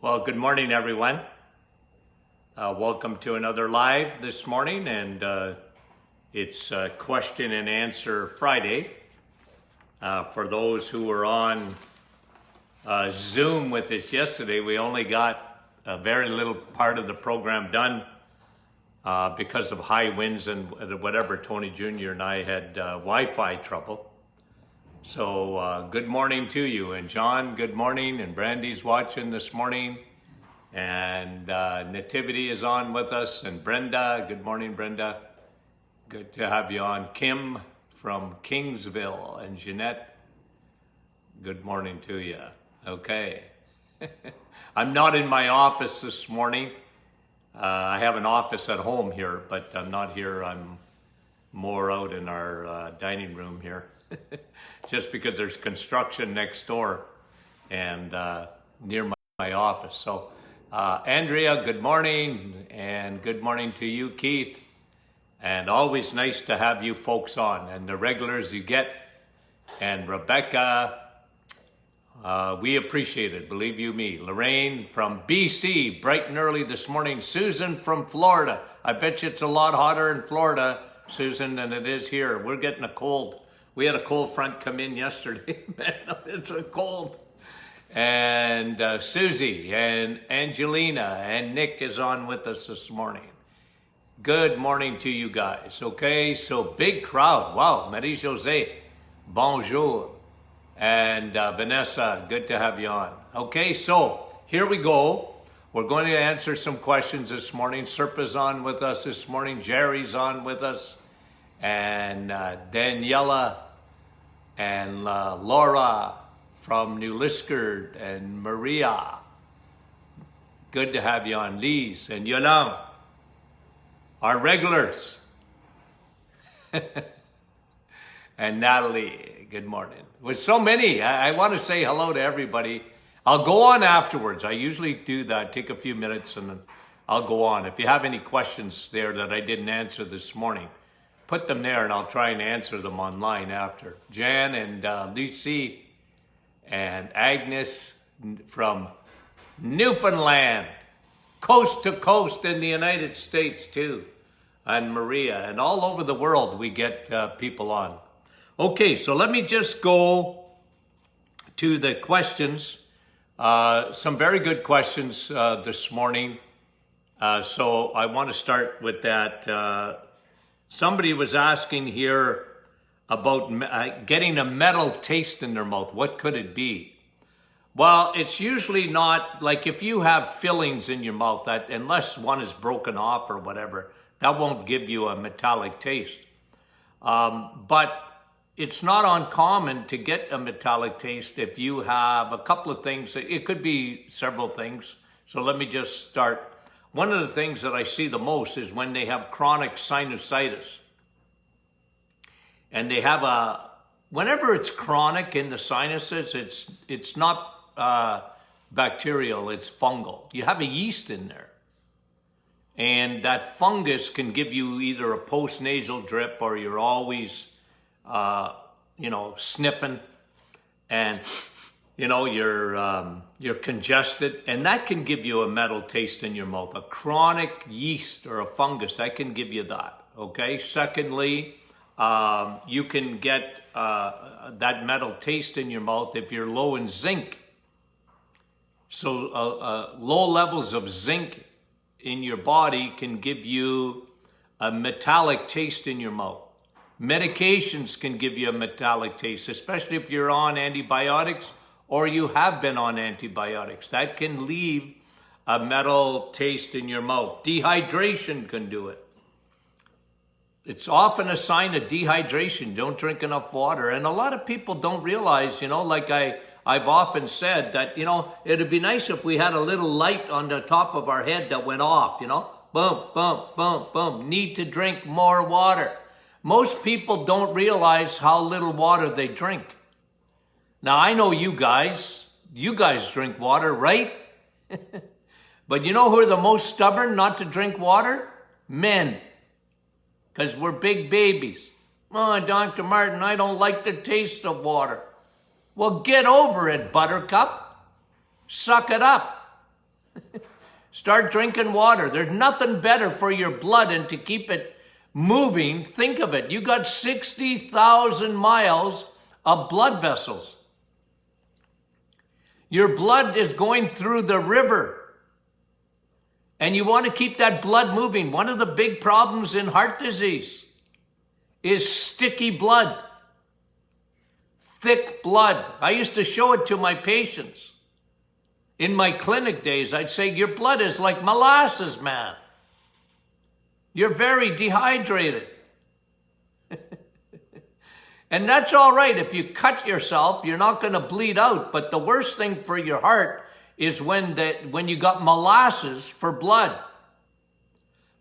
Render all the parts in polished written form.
Well, good morning, everyone. Welcome to another live this morning, and it's question and answer Friday. For those who were on Zoom with us yesterday, we only got a very little part of the program done because of high winds and whatever. Tony Jr. and I had Wi-Fi trouble. So good morning to you. And John, good morning. And Brandy's watching this morning. And Nativity is on with us. And Brenda, good morning, Brenda. Good to have you on. Kim from Kingsville. And Jeanette, good morning to you. Okay. I'm not in my office this morning. I have an office at home here, but I'm not here. I'm more out in our dining room here. Just because there's construction next door and near my office. So Andrea, good morning, and good morning to you, Keith. And always nice to have you folks on, and the regulars you get. And Rebecca, we appreciate it, believe you me. Lorraine from BC, bright and early this morning. Susan from Florida. I bet you it's a lot hotter in Florida, Susan, than it is here. We're getting a cold. We had a cold front come in yesterday. Man, it's a cold. And Susie and Angelina and Nick is on with us this morning. Good morning to you guys. Okay, so big crowd. Wow, Marie-José, bonjour. And Vanessa, good to have you on. Okay, so here we go. We're going to answer some questions this morning. Serpa's on with us this morning. Jerry's on with us. And Daniela and Laura from New Liskeard and Maria. Good to have you on. Lise and Yolande, our regulars. And Natalie, good morning. With so many, I want to say hello to everybody. I'll go on afterwards. I usually do that, take a few minutes, and then I'll go on. If you have any questions there that I didn't answer this morning, put them there and I'll try and answer them online after. Jan and Lucy and Agnes from Newfoundland, coast to coast in the United States too. And Maria, and all over the world we get people on. Okay, so let me just go to the questions. Some very good questions this morning. So I want to start with that. Somebody was asking here about getting a metal taste in their mouth. What could it be? Well, it's usually not, like if you have fillings in your mouth, that unless one is broken off or whatever, that won't give you a metallic taste. But it's not uncommon to get a metallic taste if you have a couple of things. It could be several things. So let me just start. One of the things that I see the most is when they have chronic sinusitis. And they have whenever it's chronic in the sinuses, it's not bacterial, it's fungal. You have a yeast in there. And that fungus can give you either a post-nasal drip, or you're always, sniffing, and you're congested, and that can give you a metal taste in your mouth. A chronic yeast or a fungus, that can give you that. Okay. Secondly, you can get that metal taste in your mouth if you're low in zinc. So low levels of zinc in your body can give you a metallic taste in your mouth. Medications can give you a metallic taste, especially if you're on antibiotics or you have been on antibiotics. That can leave a metal taste in your mouth. Dehydration can do it. It's often a sign of dehydration. Don't drink enough water. And a lot of people don't realize, like I've often said that, it'd be nice if we had a little light on the top of our head that went off, boom, boom, boom, boom. Need to drink more water. Most people don't realize how little water they drink. Now, I know you guys drink water, right? But you know who are the most stubborn not to drink water? Men. Because we're big babies. Oh, Dr. Martin, I don't like the taste of water. Well, get over it, Buttercup. Suck it up. Start drinking water. There's nothing better for your blood and to keep it moving. Think of it. You got 60,000 miles of blood vessels. Your blood is going through the river. And you want to keep that blood moving. One of the big problems in heart disease is sticky blood. Thick blood. I used to show it to my patients. In my clinic days, I'd say, your blood is like molasses, man. You're very dehydrated. And that's all right. If you cut yourself, you're not going to bleed out. But the worst thing for your heart is when you got molasses for blood.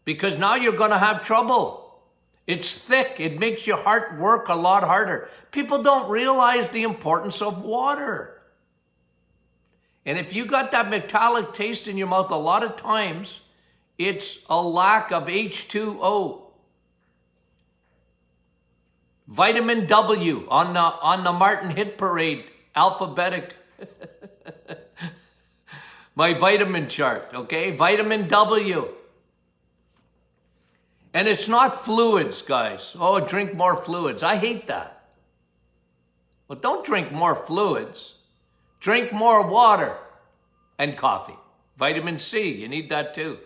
Because now you're going to have trouble. It's thick. It makes your heart work a lot harder. People don't realize the importance of water. And if you got that metallic taste in your mouth, a lot of times it's a lack of H2O. Vitamin W on the Martin Hit Parade, alphabetic. My vitamin chart, okay? Vitamin W. And it's not fluids, guys. Oh, drink more fluids. I hate that. Well, don't drink more fluids. Drink more water and coffee. Vitamin C, you need that too.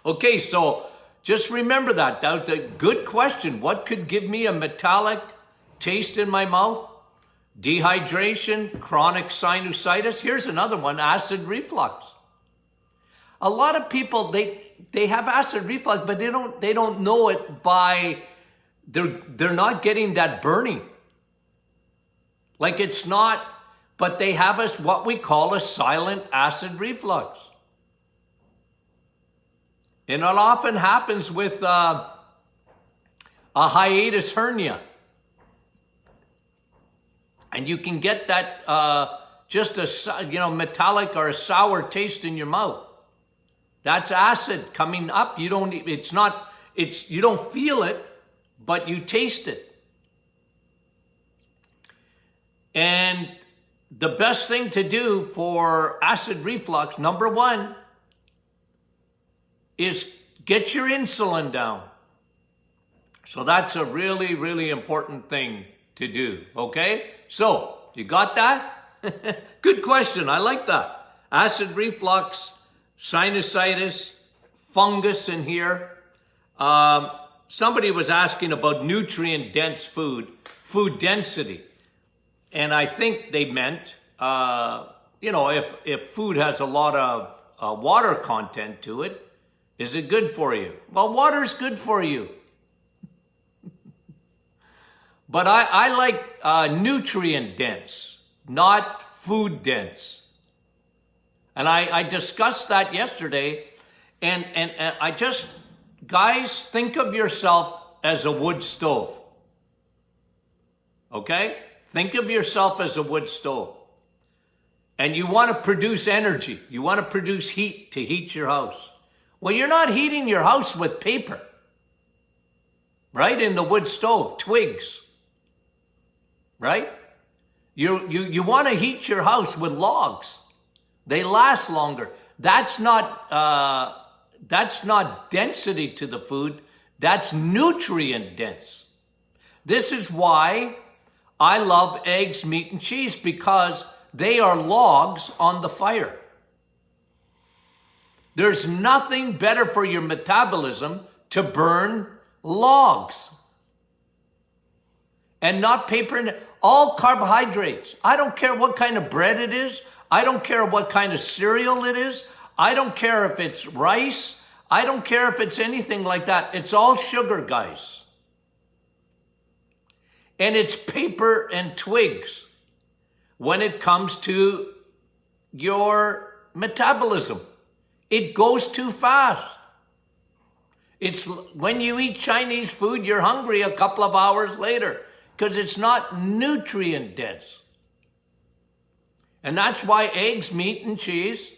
Okay, so just remember that. That was a good question. What could give me a metallic taste in my mouth? Dehydration, chronic sinusitis. Here's another one, acid reflux. A lot of people, they have acid reflux, but they don't know it by, they're not getting that burning. Like it's not, but they have what we call a silent acid reflux. And it often happens with a hiatus hernia. And you can get that just a metallic or a sour taste in your mouth. That's acid coming up. You don't feel it, but you taste it. And the best thing to do for acid reflux, number one, is get your insulin down. So that's a really, really important thing to do, okay? So, you got that? Good question, I like that. Acid reflux, sinusitis, fungus in here. Somebody was asking about nutrient-dense food density. And I think they meant, if food has a lot of water content to it, is it good for you? Well, water's good for you. But I like nutrient dense, not food dense. And I discussed that yesterday. And I just, guys, think of yourself as a wood stove. Okay? Think of yourself as a wood stove. And you want to produce energy. You want to produce heat to heat your house. Well, you're not heating your house with paper. Right? In the wood stove, twigs. Right? You want to heat your house with logs. They last longer. That's not density to the food. That's nutrient dense. This is why I love eggs, meat, and cheese, because they are logs on the fire. There's nothing better for your metabolism to burn logs. And not paper and all carbohydrates. I don't care what kind of bread it is. I don't care what kind of cereal it is. I don't care if it's rice. I don't care if it's anything like that. It's all sugar, guys. And it's paper and twigs when it comes to your metabolism. It goes too fast. It's when you eat Chinese food, you're hungry a couple of hours later because it's not nutrient dense. And that's why eggs, meat, and cheese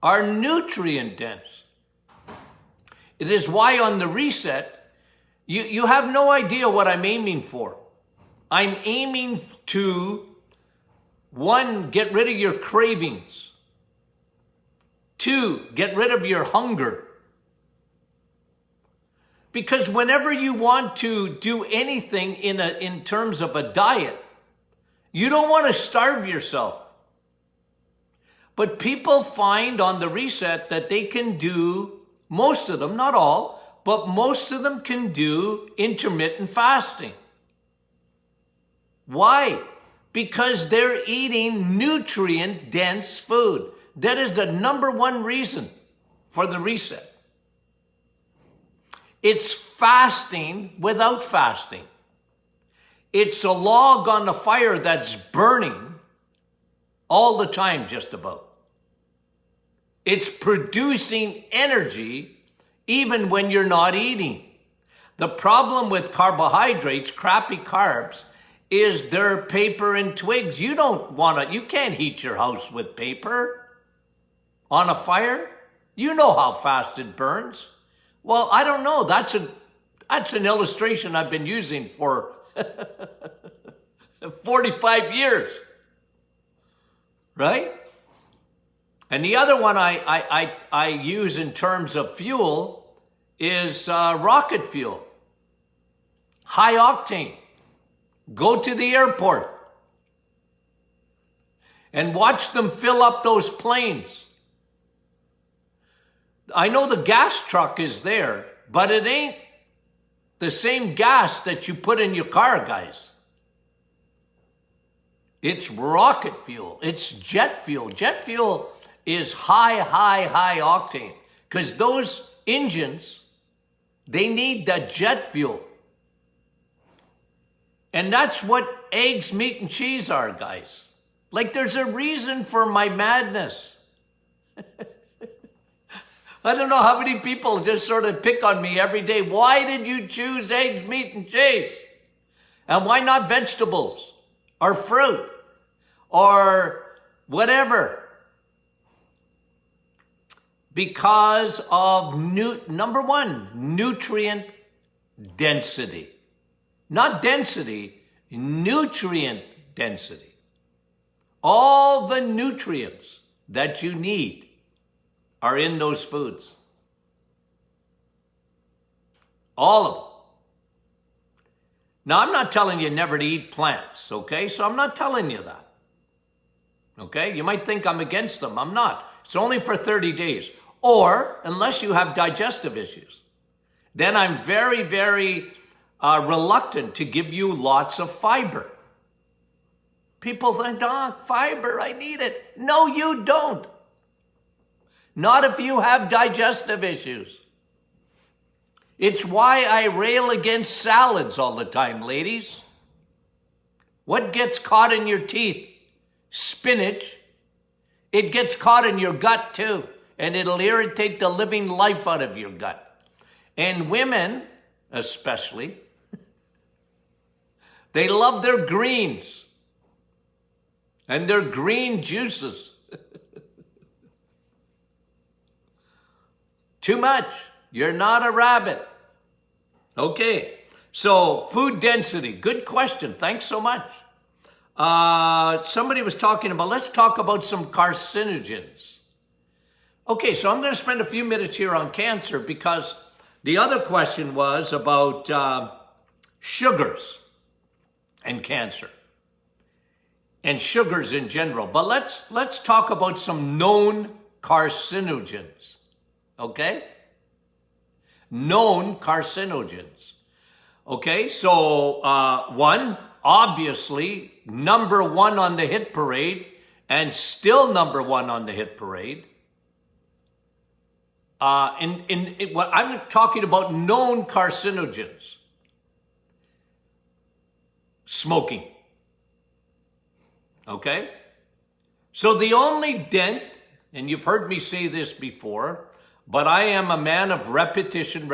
are nutrient dense. It is why on the reset, you have no idea what I'm aiming for. I'm aiming to, one, get rid of your cravings. 2, get rid of your hunger. Because whenever you want to do anything in terms of a diet, you don't want to starve yourself. But people find on the reset that they can do, most of them, not all, but most of them can do intermittent fasting. Why? Because they're eating nutrient-dense food. That is the number one reason for the reset. It's fasting without fasting. It's a log on the fire that's burning all the time, just about. It's producing energy even when you're not eating. The problem with carbohydrates, crappy carbs, is they're paper and twigs. You can't heat your house with paper on a fire. You know how fast it burns. Well, I don't know. That's an illustration I've been using for 45 years, right? And the other one I use in terms of fuel is rocket fuel, high octane. Go to the airport and watch them fill up those planes. I know the gas truck is there, but it ain't the same gas that you put in your car, guys. It's rocket fuel. It's jet fuel. Jet fuel is high octane because those engines, they need that jet fuel. And that's what eggs, meat, and cheese are, guys. Like, there's a reason for my madness. I don't know how many people just sort of pick on me every day. Why did you choose eggs, meat, and cheese? And why not vegetables or fruit or whatever? Because of, number one, nutrient density. Not density, nutrient density. All the nutrients that you need are in those foods. All of them. Now, I'm not telling you never to eat plants, okay? So I'm not telling you that. Okay? You might think I'm against them. I'm not. It's only for 30 days. Or, unless you have digestive issues, then I'm very, very reluctant to give you lots of fiber. People think, Doc, fiber, I need it. No, you don't. Not if you have digestive issues. It's why I rail against salads all the time, ladies. What gets caught in your teeth? Spinach. It gets caught in your gut too, and it'll irritate the living life out of your gut. And women, especially, they love their greens and their green juices. Too much. You're not a rabbit. Okay. So food density. Good question. Thanks so much. Somebody was talking about, let's talk about some carcinogens. Okay. So I'm going to spend a few minutes here on cancer because the other question was about sugars and cancer and sugars in general. But let's talk about some known carcinogens. Okay? Known carcinogens. Okay, so one, obviously, number one on the hit parade, and still number one on the hit parade. What I'm talking about known carcinogens. Smoking. Okay? So the only dent, and you've heard me say this before, but I am a man of repetition.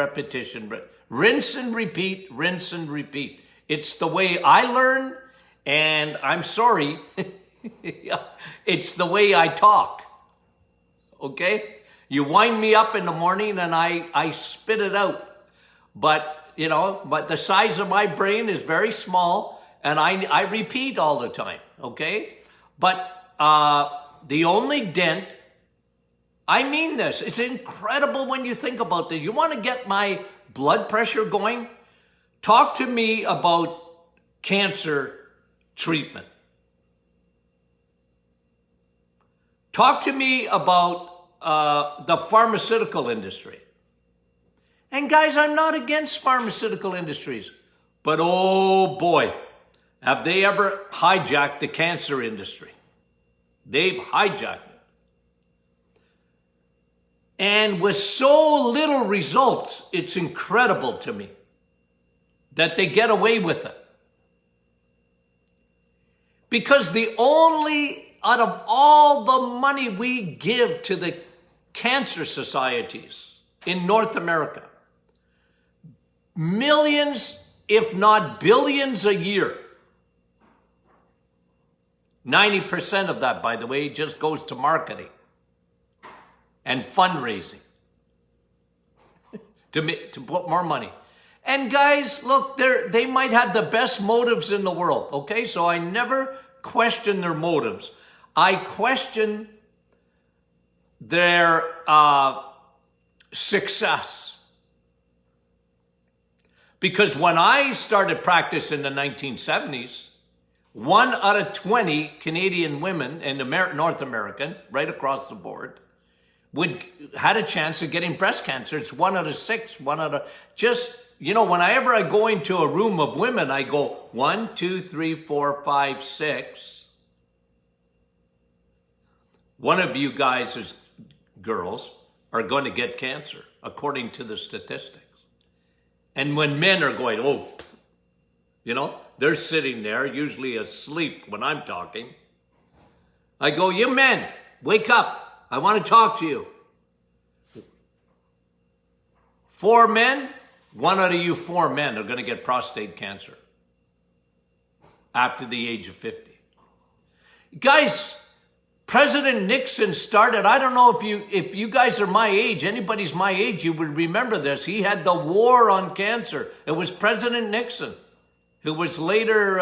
Rinse and repeat, rinse and repeat. It's the way I learn, and I'm sorry, it's the way I talk. Okay? You wind me up in the morning and I spit it out. But the size of my brain is very small, and I repeat all the time. Okay? But the only dent I mean this. It's incredible when you think about this. You want to get my blood pressure going? Talk to me about cancer treatment. Talk to me about the pharmaceutical industry. And guys, I'm not against pharmaceutical industries, but oh boy, have they ever hijacked the cancer industry. They've hijacked it. And with so little results, it's incredible to me that they get away with it. Because out of all the money we give to the cancer societies in North America, millions, if not billions a year, 90% of that, by the way, just goes to marketing and fundraising to put more money. And guys, look, they might have the best motives in the world, okay? So I never question their motives. I question their success. Because when I started practice in the 1970s, 1 out of 20 Canadian women and North American, right across the board, had a chance of getting breast cancer. It's 1 out of 6, whenever I go into a room of women, I go 1, 2, 3, 4, 5, 6. One of you guys, girls, are going to get cancer, according to the statistics. And when men are going, they're sitting there, usually asleep when I'm talking. I go, you men, wake up. I want to talk to you. 4 men, 1 out of you 4 men are going to get prostate cancer after the age of 50. Guys, President Nixon started, I don't know if you guys are my age, anybody's my age, you would remember this. He had the war on cancer. It was President Nixon, who was later,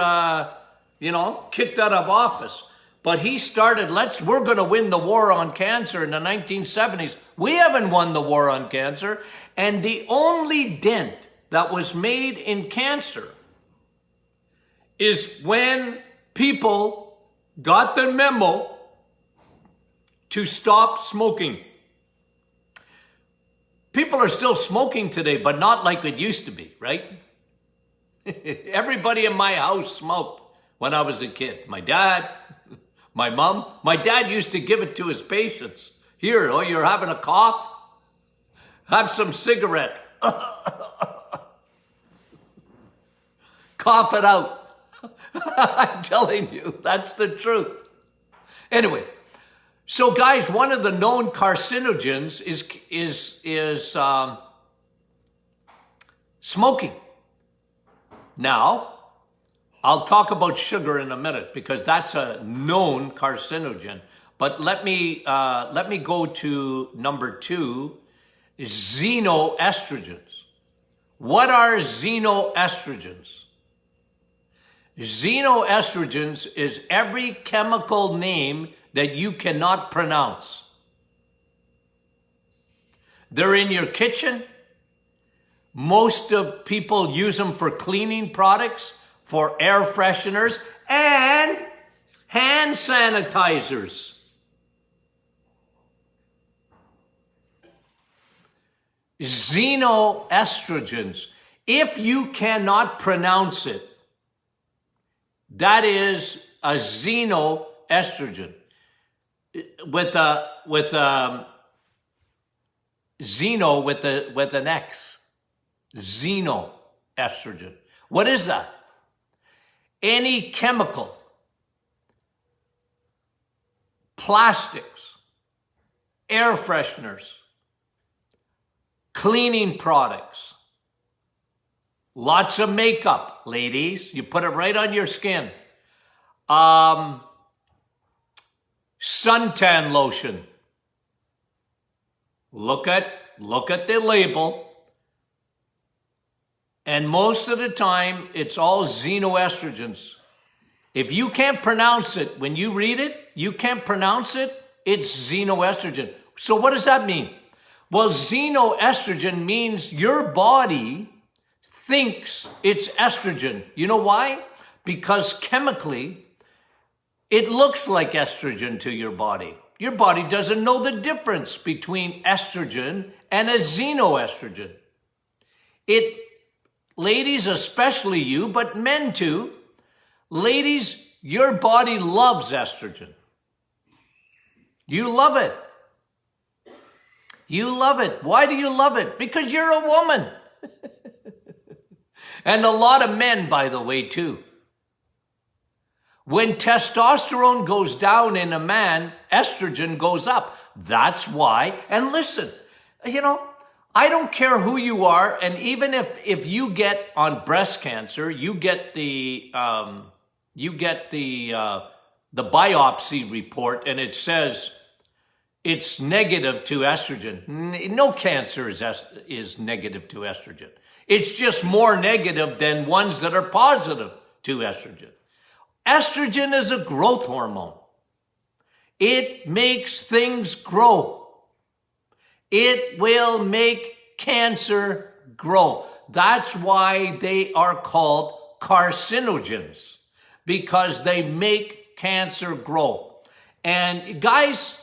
kicked out of office. But he started, we're going to win the war on cancer in the 1970s. We haven't won the war on cancer. And the only dent that was made in cancer is when people got the memo to stop smoking. People are still smoking today, but not like it used to be, right? Everybody in my house smoked when I was a kid. My dad, my mom. My dad used to give it to his patients. Here, you're having a cough? Have some cigarette. Cough it out. I'm telling you, that's the truth. Anyway, so guys, one of the known carcinogens is smoking. Now, I'll talk about sugar in a minute because that's a known carcinogen. But let me go to number 2, xenoestrogens. What are xenoestrogens? Xenoestrogens is every chemical name that you cannot pronounce. They're in your kitchen. Most of people use them for cleaning products, for air fresheners, and hand sanitizers. Xenoestrogens. If you cannot pronounce it, that is a xenoestrogen. With an X. Xenoestrogen. What is that? Any chemical, plastics, air fresheners, cleaning products, lots of makeup, ladies. You put it right on your skin. Suntan lotion. Look at the label. And most of the time, it's all xenoestrogens. If you can't pronounce it, when you read it, you can't pronounce it, it's xenoestrogen. So what does that mean? Well, xenoestrogen means your body thinks it's estrogen. You know why? Because chemically, it looks like estrogen to your body. Your body doesn't know the difference between estrogen and a xenoestrogen. Ladies, especially you, but men too, ladies, your body loves estrogen. You love it. You love it. Why do you love it? Because you're a woman. And a lot of men, by the way, too. When testosterone goes down in a man, estrogen goes up. That's why. And listen, I don't care who you are, and even if you get on breast cancer, you get the biopsy report, and it says it's negative to estrogen. No cancer is negative to estrogen. It's just more negative than ones that are positive to estrogen. Estrogen is a growth hormone. It makes things grow. It will make cancer grow. That's why they are called carcinogens, because they make cancer grow. And guys,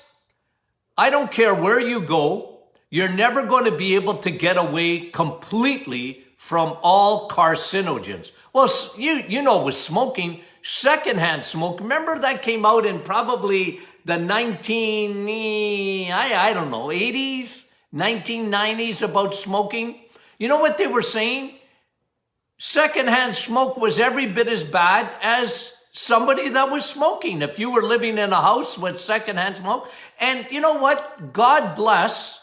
I don't care where you go, you're never going to be able to get away completely from all carcinogens. Well, you know, with smoking, secondhand smoke, remember that came out in probably the 80s, 1990s about smoking. You know what they were saying? Secondhand smoke was every bit as bad as somebody that was smoking. If you were living in a house with secondhand smoke, and you know what? God bless,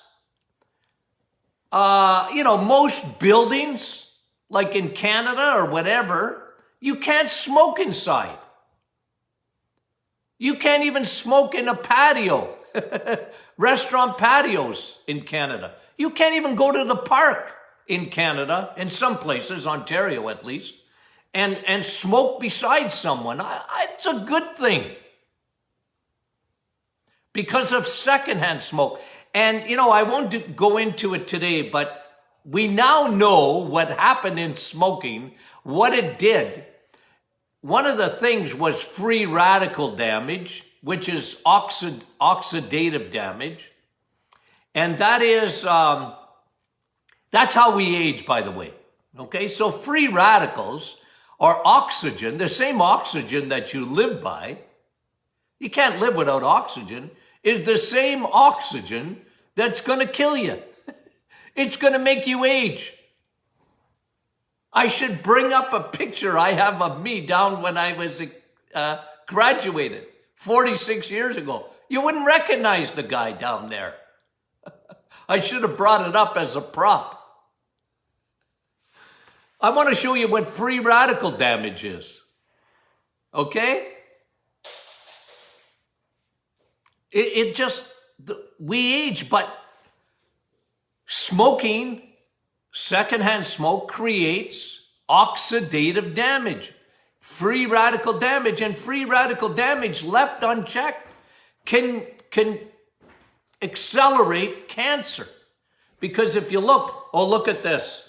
most buildings, like in Canada or whatever, you can't smoke inside. You can't even smoke in a patio, restaurant patios in Canada. You can't even go to the park in Canada, in some places, Ontario at least, and smoke beside someone. It's a good thing because of secondhand smoke. And, I won't go into it today, but we now know what happened in smoking, what it did. One of the things was free radical damage, which is oxidative damage. And that is, that's how we age, by the way. Okay, so free radicals are oxygen, the same oxygen that you live by. You can't live without oxygen, is the same oxygen that's going to kill you. It's going to make you age. I should bring up a picture I have of me down when I was graduated 46 years ago. You wouldn't recognize the guy down there. I should have brought it up as a prop. I want to show you what free radical damage is. Okay? We age, but smoking, secondhand smoke, creates oxidative damage, free radical damage, and free radical damage left unchecked can accelerate cancer. Because if you look at this.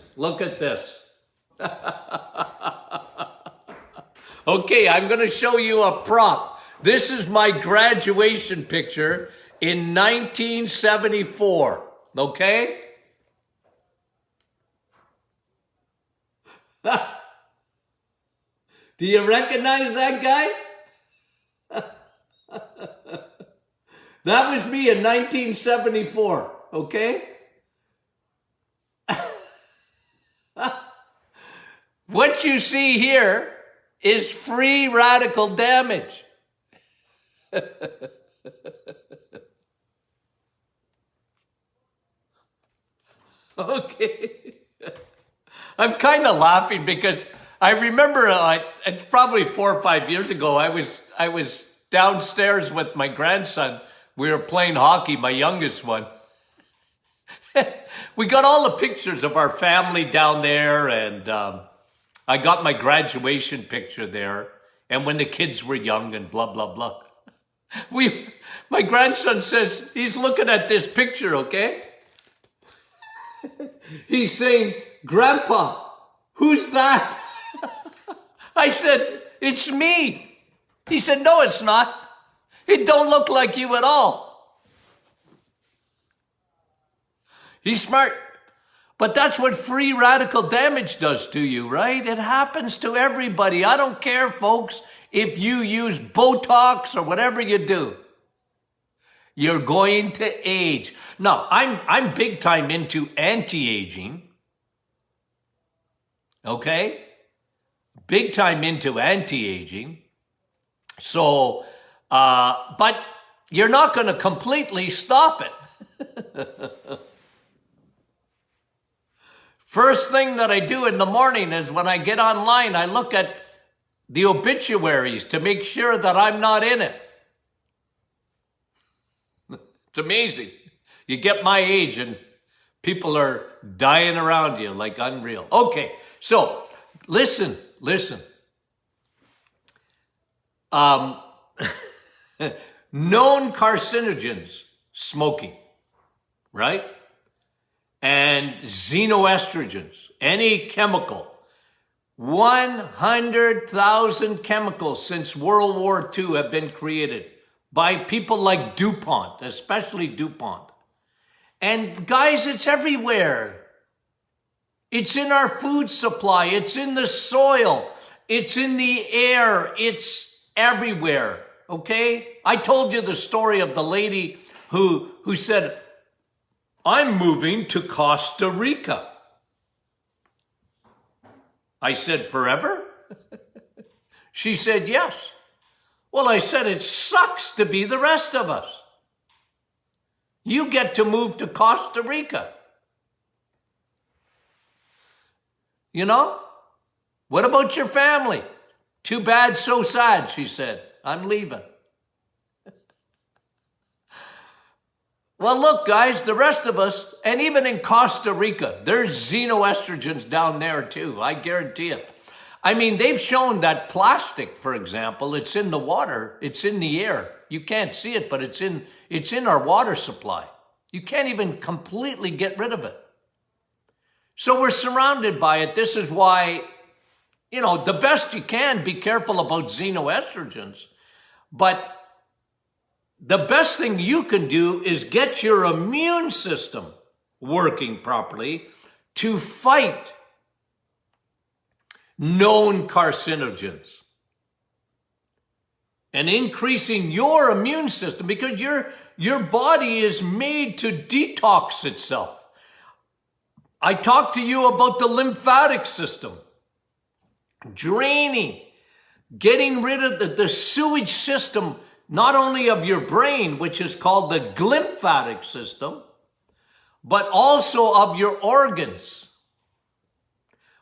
Okay, I'm going to show you a prop. This is my graduation picture in 1974, okay? Do you recognize that guy? That was me in 1974, okay? What you see here is free radical damage. Okay. I'm kind of laughing because I remember probably 4 or 5 years ago, I was downstairs with my grandson. We were playing hockey, my youngest one. We got all the pictures of our family down there, and I got my graduation picture there, and when the kids were young and blah, blah, blah. My grandson says, he's looking at this picture, okay? He's saying, Grandpa, who's that? I said, it's me. He said, no, it's not. It don't look like you at all. He's smart. But that's what free radical damage does to you, right? It happens to everybody. I don't care, folks, if you use Botox or whatever you do. You're going to age. Now, I'm big time into anti-aging. Okay? Big time into anti-aging. So, but you're not going to completely stop it. First thing that I do in the morning is when I get online, I look at the obituaries to make sure that I'm not in it. It's amazing. You get my age and people are dying around you like unreal. Okay, so listen. Known carcinogens, smoking, right? And xenoestrogens, any chemical. 100,000 chemicals since World War II have been created by people like DuPont, especially DuPont. And guys, it's everywhere. It's in our food supply. It's in the soil. It's in the air. It's everywhere. Okay? I told you the story of the lady who said, I'm moving to Costa Rica. I said, forever? She said, yes. Well, I said, it sucks to be the rest of us. You get to move to Costa Rica. You know? What about your family? Too bad, so sad, she said. I'm leaving. Well, look, guys, the rest of us, and even in Costa Rica, there's xenoestrogens down there too. I guarantee it. I mean, they've shown that plastic, for example, it's in the water, it's in the air. You can't see it, but it's in our water supply. You can't even completely get rid of it. So we're surrounded by it. This is why, you know, the best you can, be careful about xenoestrogens. But the best thing you can do is get your immune system working properly to fight known carcinogens. And increasing your immune system, because your body is made to detox itself. I talked to you about the lymphatic system. Draining, getting rid of the sewage system, not only of your brain, which is called the glymphatic system, but also of your organs.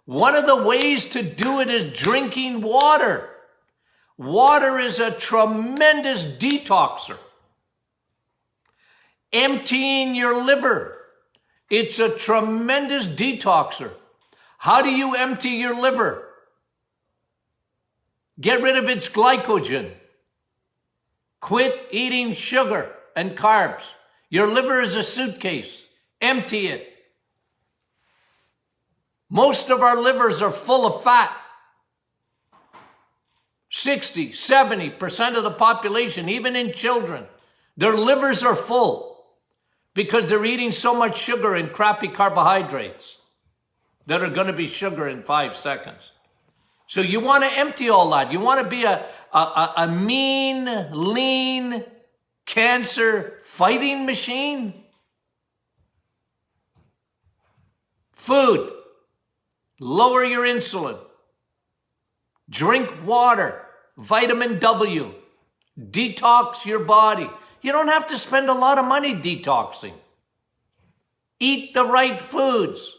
One of the ways to do it is drinking water. Water is a tremendous detoxer. Emptying your liver. It's a tremendous detoxer. How do you empty your liver? Get rid of its glycogen. Quit eating sugar and carbs. Your liver is a suitcase. Empty it. Most of our livers are full of fat. 60, 70% of the population, even in children, their livers are full because they're eating so much sugar and crappy carbohydrates that are going to be sugar in 5 seconds. So you want to empty all that. You want to be a mean, lean, cancer-fighting machine? Food. Lower your insulin. Drink water. Vitamin W. Detox your body. You don't have to spend a lot of money detoxing. Eat the right foods.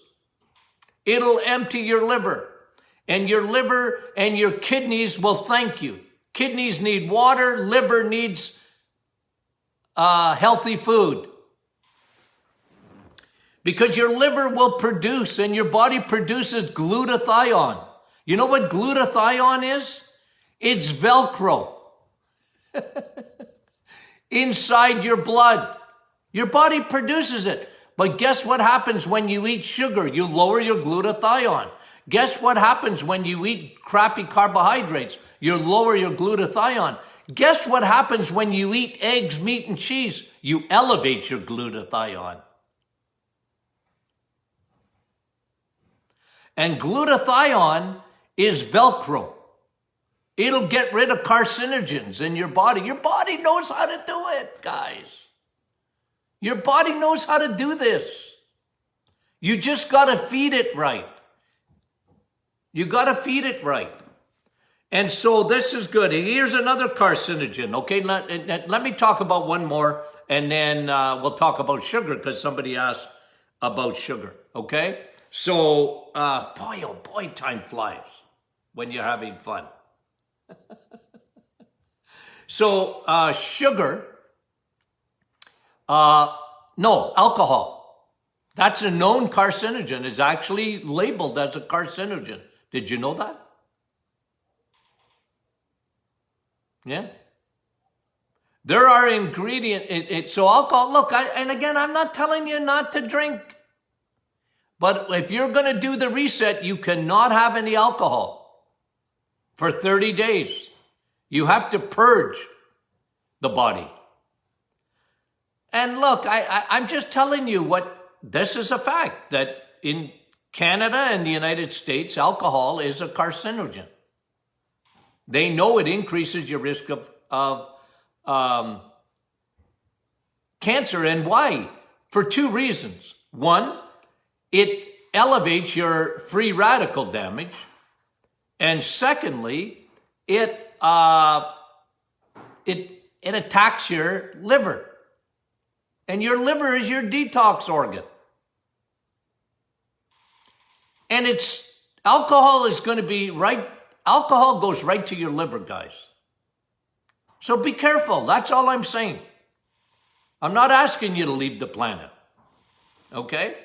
It'll empty your liver. And your liver and your kidneys will thank you. Kidneys need water. Liver needs healthy food. Because your liver will produce and your body produces glutathione. You know what glutathione is? It's Velcro. inside your blood. Your body produces it. But guess what happens when you eat sugar? You lower your glutathione. Guess what happens when you eat crappy carbohydrates? You lower your glutathione. Guess what happens when you eat eggs, meat, and cheese? You elevate your glutathione. And glutathione is Velcro. It'll get rid of carcinogens in your body. Your body knows how to do it, guys. Your body knows how to do this. You just got to feed it right. You got to feed it right. And so this is good. Here's another carcinogen. Okay, let me talk about one more, and then we'll talk about sugar because somebody asked about sugar. Okay? So, boy, oh boy, time flies when you're having fun. So, sugar, no, alcohol. That's a known carcinogen. It's actually labeled as a carcinogen. Did you know that? Yeah. There are ingredients. So alcohol, look, and again, I'm not telling you not to drink. But if you're going to do the reset, you cannot have any alcohol for 30 days. You have to purge the body. And look, I'm just telling you this is a fact, that in Canada and the United States, alcohol is a carcinogen. They know it increases your risk of cancer. And why? For two reasons. One, it elevates your free radical damage. And secondly, it attacks your liver. And your liver is your detox organ. And alcohol is going to be alcohol goes right to your liver, guys. So be careful. That's all I'm saying. I'm not asking you to leave the planet. Okay?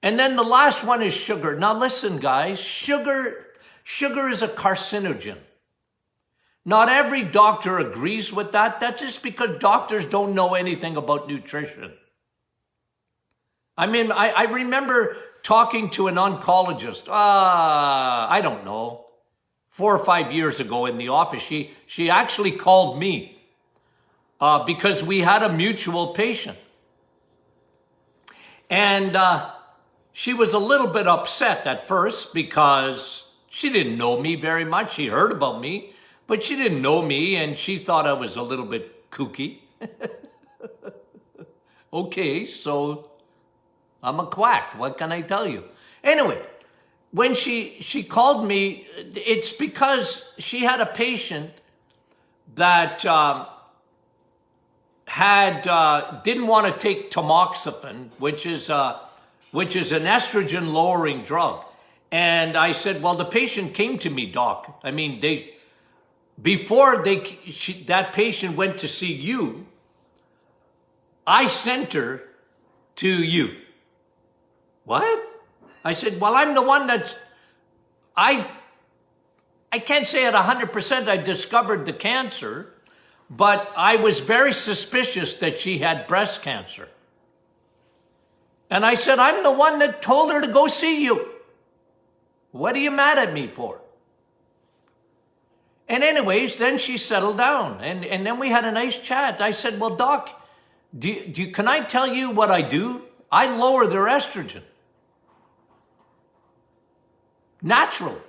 And then the last one is sugar. Now listen, guys, sugar is a carcinogen. Not every doctor agrees with that. That's just because doctors don't know anything about nutrition. I mean, I remember talking to an oncologist, I don't know, 4 or 5 years ago in the office. She actually called me because we had a mutual patient. And she was a little bit upset at first because she didn't know me very much. She heard about me, but she didn't know me, and she thought I was a little bit kooky. Okay, so I'm a quack. What can I tell you? Anyway, when she called me, it's because she had a patient that didn't want to take tamoxifen, which is an estrogen lowering drug. And I said, well, the patient came to me, doc. I mean, before that patient went to see you, I sent her to you. What? I said, well, I'm the one I can't say at 100% I discovered the cancer, but I was very suspicious that she had breast cancer. And I said, I'm the one that told her to go see you. What are you mad at me for? And anyways, then she settled down, and then we had a nice chat. I said, well, doc, can I tell you what I do? I lower their estrogen. Naturally.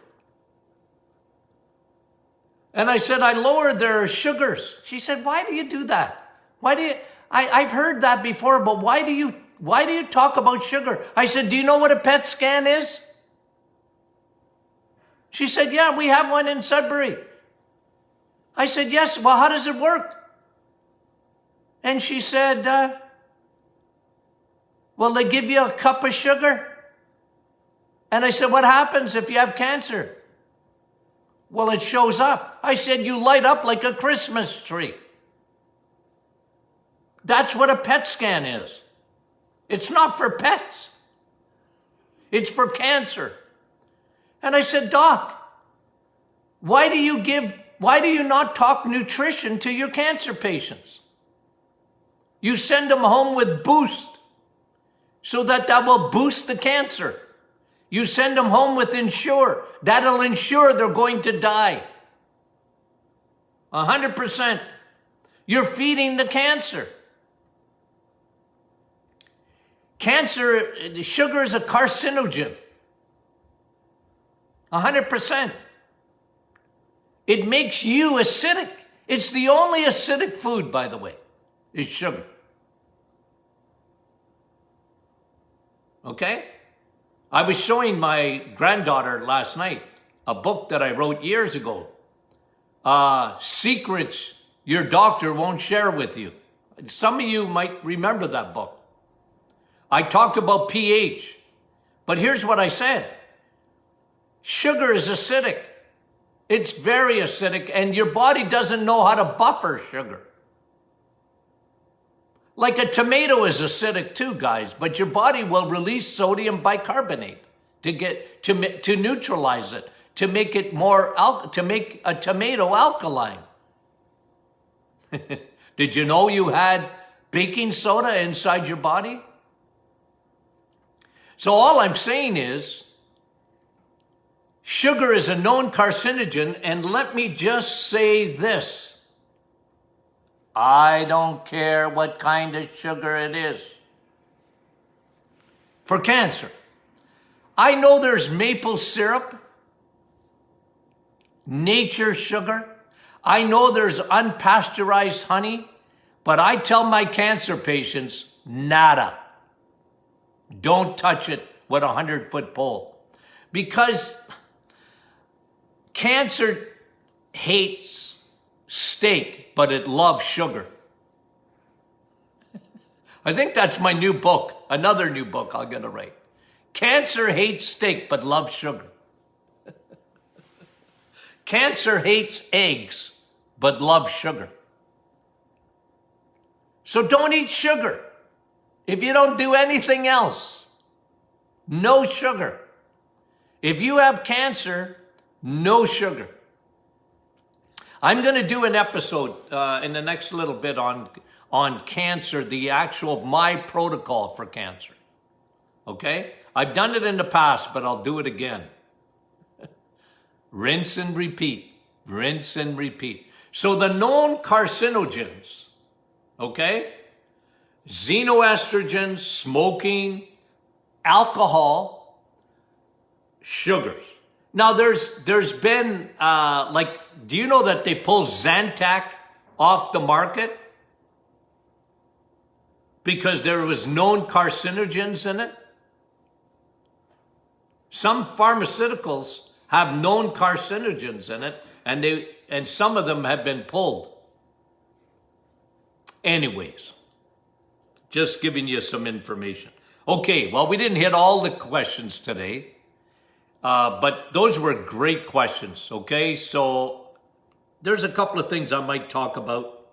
And I said, I lower their sugars. She said, why do you do that? I've heard that before, but why do you talk about sugar? I said, do you know what a PET scan is? She said, yeah, we have one in Sudbury. I said, yes, well, how does it work? And she said, well, they give you a cup of sugar. And I said, what happens if you have cancer? Well, it shows up. I said, you light up like a Christmas tree. That's what a PET scan is. It's not for pets. It's for cancer. And I said, doc, why do you not talk nutrition to your cancer patients? You send them home with Boost so that will boost the cancer. You send them home with Ensure. That'll ensure they're going to die. 100%. You're feeding the cancer. Cancer, sugar is a carcinogen. 100%. It makes you acidic. It's the only acidic food, by the way, is sugar. Okay? I was showing my granddaughter last night a book that I wrote years ago. Secrets your doctor won't share with you. Some of you might remember that book. I talked about pH, but here's what I said. Sugar is acidic. It's very acidic, and your body doesn't know how to buffer sugar. Like a tomato is acidic too, guys, but your body will release sodium bicarbonate to neutralize it, to make it to make a tomato alkaline. Did you know you had baking soda inside your body? So all I'm saying is, sugar is a known carcinogen, and let me just say this. I don't care what kind of sugar it is. For cancer, I know there's maple syrup, nature sugar. I know there's unpasteurized honey, but I tell my cancer patients, nada. Don't touch it with a 100-foot pole. Because cancer hates steak, but it loves sugar. I think that's my new book, another new book I'm going to write. Cancer hates steak, but loves sugar. Cancer hates eggs, but loves sugar. So don't eat sugar. If you don't do anything else, no sugar. If you have cancer, no sugar. I'm going to do an episode in the next little bit on cancer, the actual my protocol for cancer. Okay? I've done it in the past, but I'll do it again. Rinse and repeat. Rinse and repeat. So the known carcinogens, okay? Xenoestrogens, smoking, alcohol, sugars. Now there's been, do you know that they pulled Zantac off the market? Because there was known carcinogens in it? Some pharmaceuticals have known carcinogens in it, and some of them have been pulled. Anyways, just giving you some information. Okay, well, we didn't hit all the questions today, but those were great questions, okay? So there's a couple of things I might talk about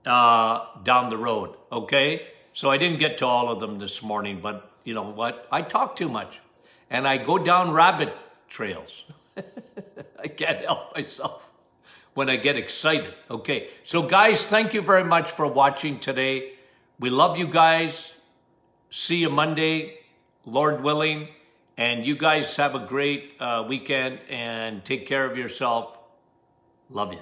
down the road, okay? So I didn't get to all of them this morning, but you know what? I talk too much, and I go down rabbit trails. I can't help myself when I get excited. Okay, so guys, thank you very much for watching today. We love you guys. See you Monday, Lord willing. And you guys have a great weekend and take care of yourself. Love you.